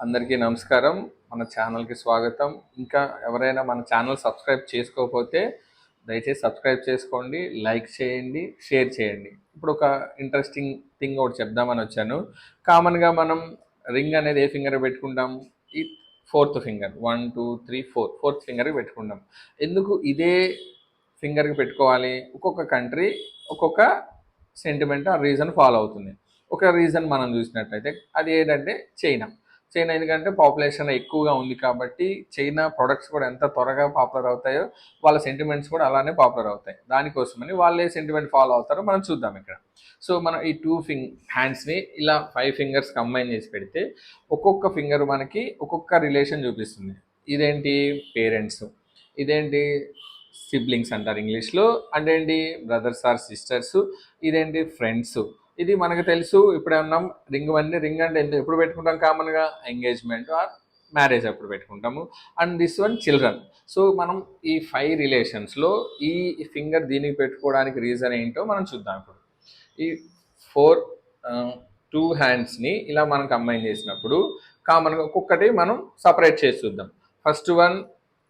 అందరికీ నమస్కారం. మన ఛానల్‌కి స్వాగతం. ఇంకా ఎవరైనా మన ఛానల్ సబ్స్క్రైబ్ చేసుకోకపోతే దయచేసి సబ్స్క్రైబ్ చేసుకోండి, లైక్ చేయండి, షేర్ చేయండి. ఇప్పుడు ఒక ఇంట్రెస్టింగ్ థింగ్ ఒకటి చెప్దామని వచ్చాను. కామన్‌గా మనం రింగ్ అనేది ఏ ఫింగర్‌కి పెట్టుకుంటాం? ఈ ఫోర్త్ ఫింగర్ 1, 2, 3, 4 ఫోర్త్ ఫింగర్‌కి పెట్టుకుంటాం. ఎందుకు ఇదే ఫింగర్‌కి పెట్టుకోవాలి? ఒక్కొక్క కంట్రీ ఒక్కొక్క సెంటిమెంట్ ఆ రీజన్ ఫాలో అవుతుంది. ఒక రీజన్ మనం చూసినట్లయితే అది ఏంటంటే చైనా. చైనా ఎందుకంటే పాపులేషన్ ఎక్కువగా ఉంది కాబట్టి చైనా ప్రొడక్ట్స్ కూడా ఎంత త్వరగా పాపులర్ అవుతాయో వాళ్ళ సెంటిమెంట్స్ కూడా అలానే పాపులర్ అవుతాయి. దానికోసమని వాళ్ళు ఏ సెంటిమెంట్ ఫాలో అవుతారో మనం చూద్దాం ఇక్కడ. సో మనం ఈ హ్యాండ్స్ని ఇలా 5 ఫింగర్స్ కంబైన్ చేసి పెడితే ఒక్కొక్క ఫింగర్ మనకి ఒక్కొక్క రిలేషన్ చూపిస్తుంది. ఇదేంటి పేరెంట్స్, ఇదేంటి సిబ్లింగ్స్ అంటారు ఇంగ్లీష్లో, అంటే ఏంటి బ్రదర్స్ ఆర్ సిస్టర్స్, ఇదేంటి ఫ్రెండ్స్. ఇది మనకు తెలుసు. ఇప్పుడు అన్నాం రింగ్ రింగ్ అంటే ఎప్పుడు పెట్టుకుంటాం? కామన్గా ఎంగేజ్మెంట్ ఆర్ మ్యారేజ్ అప్పుడు పెట్టుకుంటాము. And this one children. So మనం ఈ 5 రిలేషన్స్లో ఈ ఫింగర్ దీనికి పెట్టుకోవడానికి రీజన్ ఏంటో మనం చూద్దాం. ఇప్పుడు ఈ 4 2 హ్యాండ్స్ని ఇలా మనం కంబైన్ చేసినప్పుడు కామన్గా ఒక్కొక్కటి మనం సపరేట్ చేసి చూద్దాం. ఫస్ట్ వన్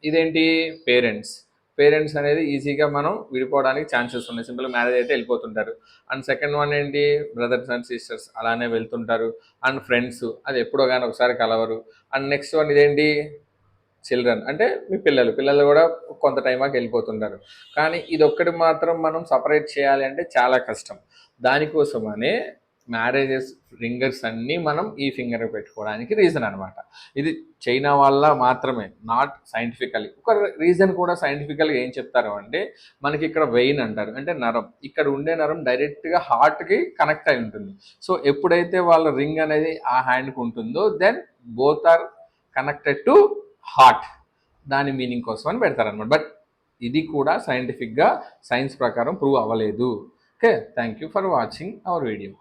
ఇదేంటి పేరెంట్స్. పేరెంట్స్ అనేది ఈజీగా మనం విడిపోవడానికి ఛాన్సెస్ ఉన్నాయి. సింపుల్ మ్యారేజ్ అయితే వెళ్ళిపోతుంటారు. అండ్ సెకండ్ వన్ ఏంటి బ్రదర్స్ అండ్ సిస్టర్స్ అలానే వెళ్తుంటారు. అండ్ ఫ్రెండ్స్ అది ఎప్పుడో కానీ ఒకసారి కలవరు. అండ్ నెక్స్ట్ వన్ ఇదేంటి చిల్డ్రన్, అంటే మీ పిల్లలు కూడా కొంత టైమాకి వెళ్ళిపోతుంటారు. కానీ ఇది ఒక్కటి మాత్రం మనం సపరేట్ చేయాలి అంటే చాలా కష్టం. దానికోసమనే మ్యారేజెస్ రింగర్స్ అన్నీ మనం ఈ ఫింగర్ పెట్టుకోవడానికి రీజన్ అనమాట. ఇది చైనా వల్ల మాత్రమే, నాట్ సైంటిఫికలీ. ఒక రీజన్ కూడా సైంటిఫికల్గా ఏం చెప్తారు అంటే మనకి ఇక్కడ వెయిన్ అంటారు, అంటే నరం. ఇక్కడ ఉండే నరం డైరెక్ట్గా హార్ట్కి కనెక్ట్ అయి ఉంటుంది. సో ఎప్పుడైతే వాళ్ళ రింగ్ అనేది ఆ హ్యాండ్కి ఉంటుందో then both are connected to heart. దాని మీనింగ్ కోసం అని పెడతారనమాట. బట్ ఇది కూడా సైంటిఫిక్గా సైన్స్ ప్రకారం ప్రూవ్ అవ్వలేదు. Okay, thank you for watching our video.